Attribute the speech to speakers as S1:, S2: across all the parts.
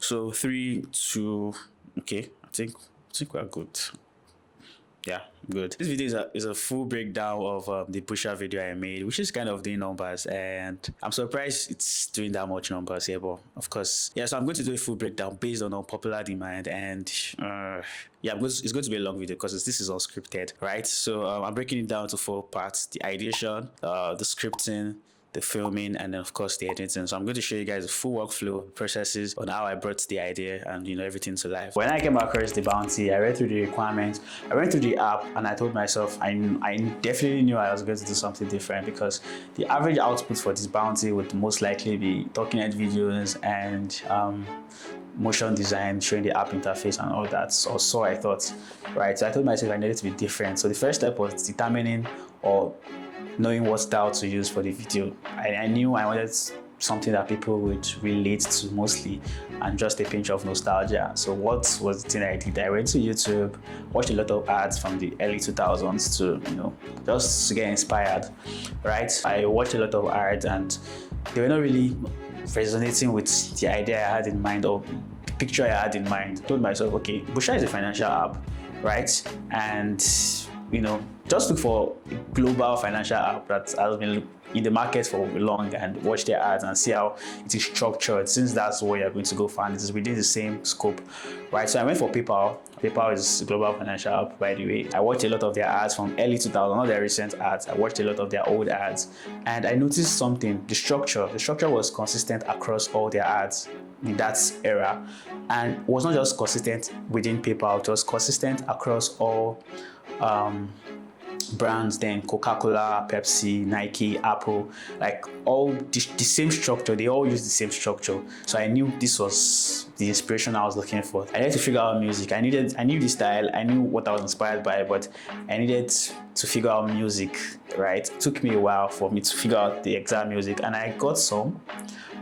S1: So 3, 2, okay. I think we're good. Yeah, good. This video is a full breakdown of the Busha video I made, which is kind of doing numbers, and I'm surprised it's doing that much numbers here. But of course, yeah. So I'm going to do a full breakdown based on popular demand, and yeah, it's going to be a long video because this is unscripted, right? So I'm breaking it down to 4 parts: the ideation, the scripting, the filming, and then of course the editing. So I'm going to show you guys the full workflow processes on how I brought the idea and everything to life. When I came across the bounty, I read through the requirements, I went through the app, and I told myself I definitely knew I was going to do something different, because the average output for this bounty would most likely be talking head videos and motion design, showing the app interface and all that, or so I thought, right? So I told myself I needed to be different. So the first step was determining or knowing what style to use for the video. I knew I wanted something that people would relate to mostly, and just a pinch of nostalgia. So what was the thing I did? I went to YouTube, watched a lot of ads from the early 2000s to, just to get inspired, right? I watched a lot of ads and they were not really resonating with the idea I had in mind or the picture I had in mind. I told myself, okay, Busha is a financial app, right? And just look for a global financial app that has been in the market for long and watch their ads and see how it is structured, since that's what you're going to go find. It is within the same scope, right? So I went for PayPal. PayPal is a global financial app, by the way. I watched a lot of their ads from early 2000, not their recent ads. I watched a lot of their old ads, and I noticed something. The structure was consistent across all their ads in that era, and was not just consistent within PayPal, it was consistent across all brands, then Coca-Cola, Pepsi, Nike, Apple, like all the same structure. They all use the same structure. So I knew this was the inspiration I was looking for. I needed to figure out music. I knew the style, I knew what I was inspired by, but I needed to figure out music, right? It took me a while for me to figure out the exact music, and I got some,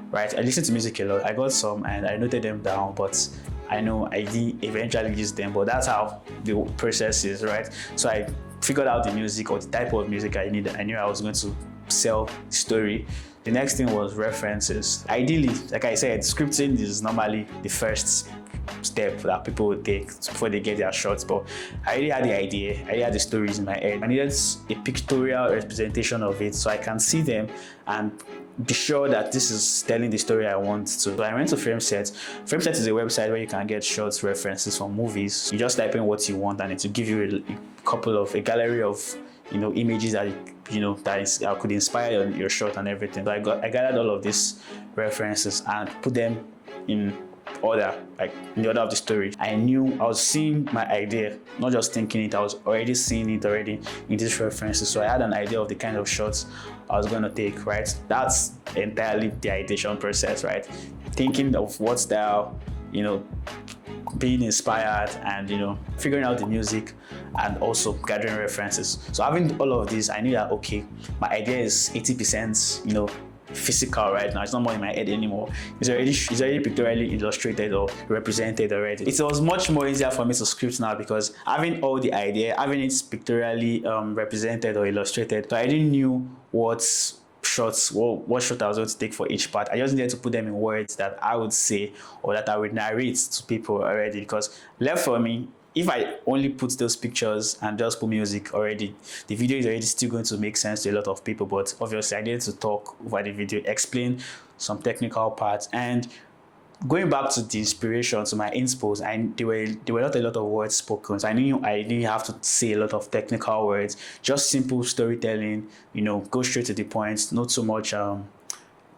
S1: right? I listened to music a lot. I got some and I noted them down, but I know I didn't eventually use them, but that's how the process is, right? So I figured out the music or the type of music I needed. I knew I was going to sell the story. The next thing was references. Ideally, like I said, scripting is normally the first step that people would take before they get their shots, but I already had the idea, I already had the stories in my head. I needed a pictorial representation of it so I can see them and be sure that this is telling the story I want to. So I went to FrameSet. FrameSet is a website where you can get short references from movies. You just type in what you want and it will give you a gallery of images that that could inspire your shot and everything. So I gathered all of these references and put them in order, like in the order of the story. I knew I was seeing my idea, not just thinking it, I was already seeing it already in these references. So I had an idea of the kind of shots I was going to take, right? That's entirely the ideation process, right? Thinking of what style, being inspired, and figuring out the music, and also gathering references. So having all of this, I knew that okay, my idea is 80% physical right now. It's not more in my head anymore. It's already pictorially illustrated or represented already. It was much more easier for me to script now, because having all the idea, having it pictorially represented or illustrated, so I didn't knew what shot I was going to take for each part. I just needed to put them in words that I would say or that I would narrate to people already, because left for me, if I only put those pictures and just put music already, the video is already still going to make sense to a lot of people. But obviously I needed to talk over the video, explain some technical parts, and going back to the inspiration, to my inspos, there were not a lot of words spoken. So I knew I didn't have to say a lot of technical words, just simple storytelling, go straight to the point, not so much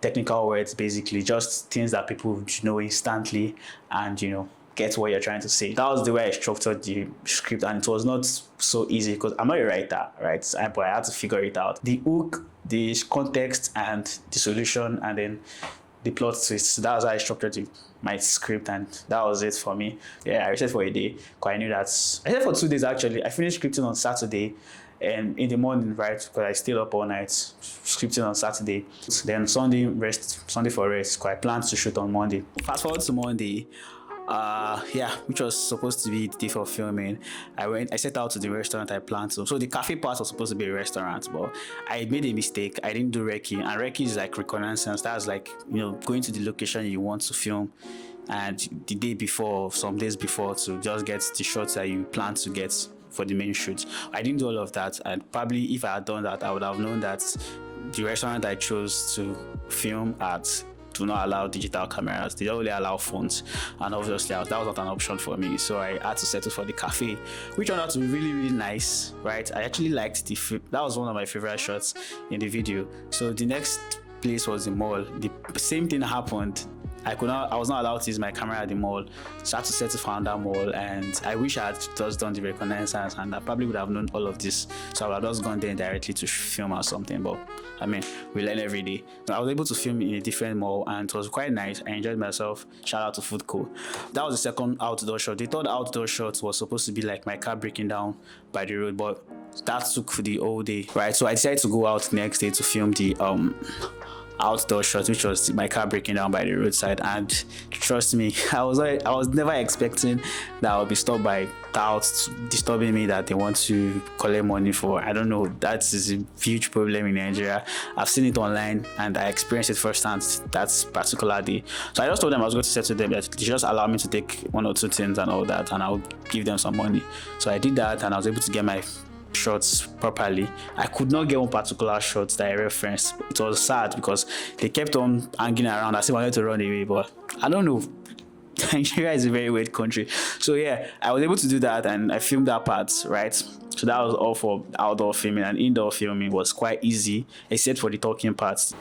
S1: technical words, basically just things that people would know instantly and get what you're trying to say. That was the way I structured the script, and it was not so easy because I'm not a writer, right? But I had to figure it out. The hook, the context, and the solution, and then the plot twist. That was how I structured my script, and that was it for me. Yeah, I researched for a day because I knew that. I researched for 2 days actually. I finished scripting on Saturday, and in the morning, right? Because I stayed up all night scripting on Saturday. Then Sunday for rest. Because I planned to shoot on Monday. Fast forward to Monday. Which was supposed to be the day for filming. I set out to the restaurant I planned to. So the cafe part was supposed to be a restaurant, but I made a mistake. I didn't do recce, and recce is like reconnaissance. That's like going to the location you want to film and the day before, some days before, to just get the shots that you plan to get for the main shoot. I didn't do all of that, and probably if I had done that, I would have known that the restaurant I chose to film at do not allow digital cameras. They only allow phones, and obviously that was not an option for me. So I had to settle for the cafe, which turned out to be really, really nice, right? I actually liked that was one of my favorite shots in the video. So the next place was the mall. The same thing happened. I was not allowed to use my camera at the mall, so I had to settle for another mall, and I wish I had just done the reconnaissance, and I probably would have known all of this, so I would have just gone there directly to film or something. But I mean, we learn every day. So I was able to film in a different mall, and it was quite nice. I enjoyed myself. Shout out to Food Co. That was the second outdoor shot. The third outdoor shot was supposed to be like my car breaking down by the road, but that took for the whole day, right? So I decided to go out the next day to film the outdoor shot, which was my car breaking down by the roadside. And trust me, I was never expecting that I would be stopped by touts disturbing me that they want to collect money for. I don't know, that is a huge problem in Nigeria. I've seen it online and I experienced it firsthand that particular day. So I just told them I was going to say to them that they just allow me to take one or two things and all that, and I'll give them some money. So I did that, and I was able to get my shots properly. I could not get one particular shot that I referenced. It was sad because they kept on hanging around as if I wanted to run away, but I don't know. Nigeria is a very weird country. So yeah, I was able to do that, and I filmed that part, right? So that was all for outdoor filming, and indoor filming was quite easy, except for the talking parts.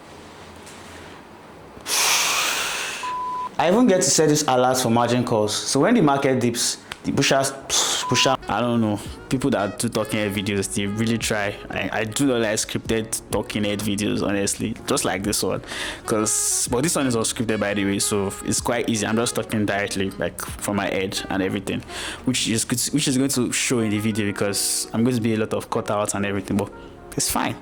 S1: I even get to set this alert for margin calls. So when the market dips, the Busha, I don't know, people that do talking head videos, they really try. I do not like scripted talking head videos, honestly, just like this one, but this one is all scripted, by the way, so it's quite easy. I'm just talking directly, like from my head and everything, which is going to show in the video because I'm going to be a lot of cutouts and everything, but it's fine,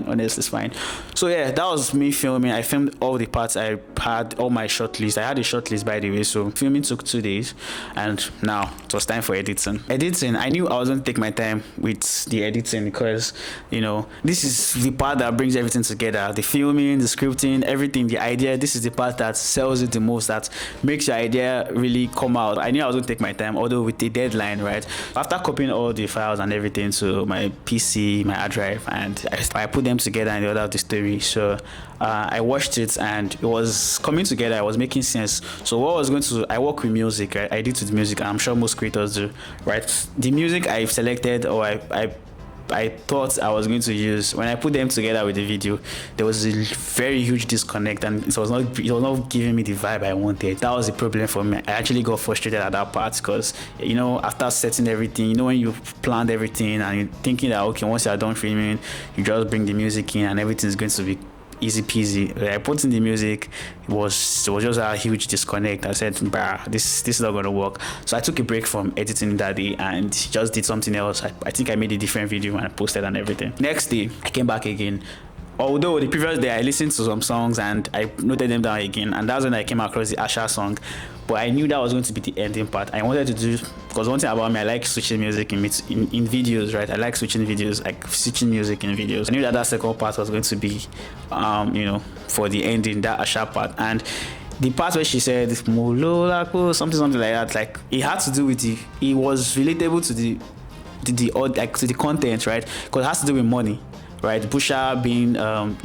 S1: honestly, it's fine. So yeah, that was me filming. I filmed all the parts. I had all my short list. I had a short list, by the way, so filming took 2 days, and now it was time for editing. I knew I was going to take my time with the editing because, you know, this is the part that brings everything together. The filming, the scripting, everything, the idea. This is the part that sells it the most, that makes your idea really come out. I knew I was going to take my time, although with the deadline, right? After copying all the files and everything to my PC, my hard drive, and I put them together in the order of the story. So I watched it, and it was coming together. It was making sense. So what I was going to, I work with music, right? I did with music, and I'm sure most creators do, right? The music I've selected, or I thought I was going to use, when I put them together with the video, there was a very huge disconnect, and it was not giving me the vibe I wanted. That was the problem for me. I actually got frustrated at that part because, you know, after setting everything, you know, when you've planned everything and you're thinking that, okay, once you're done filming, you just bring the music in and everything's going to be easy peasy. I put in the music, it was just a huge disconnect. I said, bah, this is not gonna work. So I took a break from editing that day and just did something else. I think I made a different video and I posted and everything. Next day, I came back again. Although the previous day I listened to some songs and I noted them down again, and that's when I came across the Asha song. But I knew that was going to be the ending part. I wanted to do, because one thing about me, I like switching music in videos, right? I like switching videos, like switching music in videos. I knew that second part was going to be, you know, for the ending, that Asha part. And the part where she said something like that, like it had to do with it was relatable to the content, right? Because it has to do with money, right? Busha being,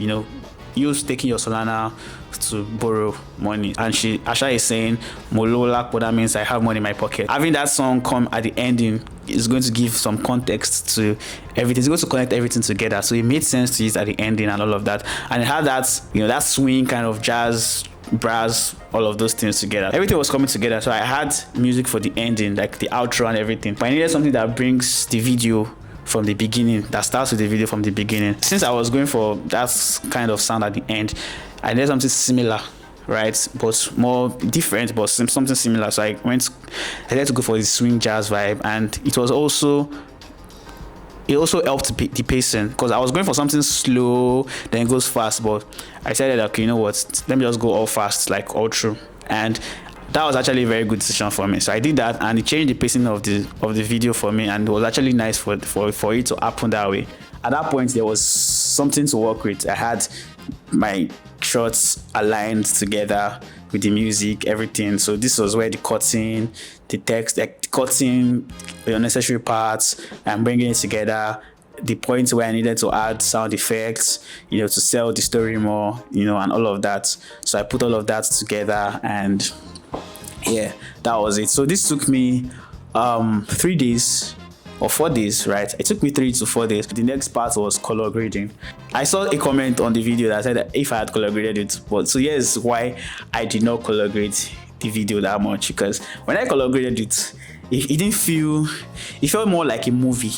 S1: you know, you taking your Solana to borrow money, and Asha is saying Molola, what that means I have money in my pocket. Having that song come at the ending is going to give some context to everything. It's going to connect everything together, so it made sense to use at the ending and all of that. And it had that, you know, that swing kind of jazz, brass, all of those things together. Everything was coming together, so I had music for the ending, like the outro and everything. But I needed something that brings the video from the beginning, that starts with the video from the beginning. Since I was going for that kind of sound at the end, I needed something similar, right? But more different, but something similar. So I had to go for the swing jazz vibe, and it also helped the pacing, because I was going for something slow, then it goes fast, but I decided, okay, you know what, let me just go all fast, like all through. And that was actually a very good decision for me. So I did that, and it changed the pacing of the video for me, and it was actually nice for it to happen that way. At that point, there was something to work with. I had my shots aligned together, with the music, everything. So this was where the cutting, the text, like cutting the unnecessary parts and bringing it together. The points where I needed to add sound effects, to sell the story more, and all of that. So I put all of that together, and yeah, that was it. So this took me 3 days or 4 days, right? It took me 3 to 4 days. The next part was color grading. I saw a comment on the video that said that if I had color graded it, but so here's why I did not color grade the video that much, because when I color graded it, it felt more like a movie,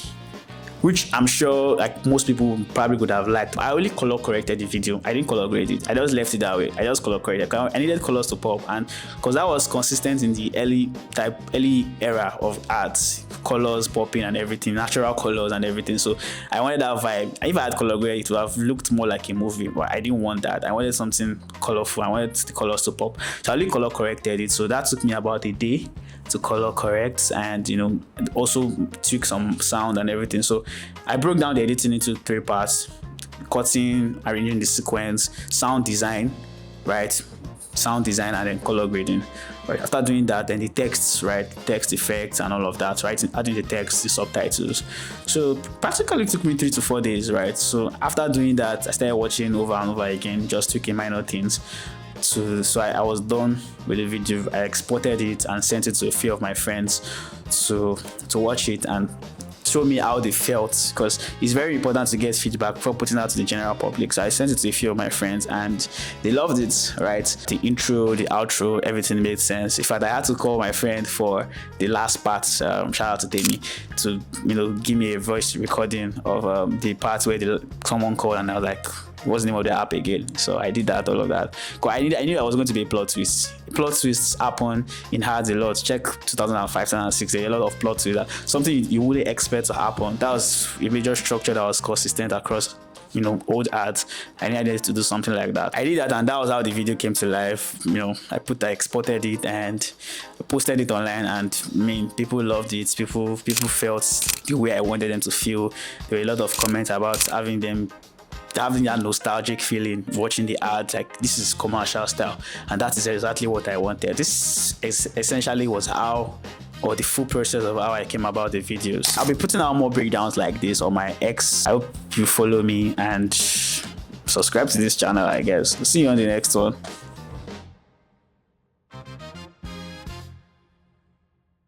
S1: which I'm sure like most people probably would have liked. I only color corrected the video. I didn't color grade it. I just left it that way. I just color corrected. I needed colors to pop, and because that was consistent in the early era of art, colors popping and everything, natural colors and everything. So I wanted that vibe. If I had color graded, it would have looked more like a movie, but I didn't want that. I wanted something colorful. I wanted the colors to pop. So I only color corrected it. So that took me about a day to color correct, and also tweak some sound and everything. So I broke down the editing into 3 parts: cutting, arranging the sequence, sound design, right? Sound design, and then color grading. Right. After doing that, then the texts, right? Text effects and all of that, right? Adding the text, the subtitles. So practically it took me 3 to 4 days, right? So after doing that, I started watching over and over again, just tweaking minor things. So I was done with the video. I exported it and sent it to a few of my friends to watch it and show me how they felt, because it's very important to get feedback before putting out to the general public. So I sent it to a few of my friends and they loved it, right? The intro, the outro, everything made sense. In fact, I had to call my friend for the last part, shout out to Demi, to give me a voice recording of the part where someone called and I was like, what's the name of the app again? So I did that, all of that. Because I knew there was going to be a plot twist. Plot twists happen in Hard a lot. Check 2005, 2006. There are a lot of plot twists. Something you wouldn't expect to happen. That was a major structure that was consistent across old ads. I needed to do something like that. I did that, and that was how the video came to life. I exported it and posted it online, and people loved it. People felt the way I wanted them to feel. There were a lot of comments about having that nostalgic feeling watching the ads, like this is commercial style, and that is exactly what I wanted. This essentially was the full process of how I came about the videos. I'll be putting out more breakdowns like this on my X. I hope you follow me and subscribe to this channel, I guess. See you on the next one.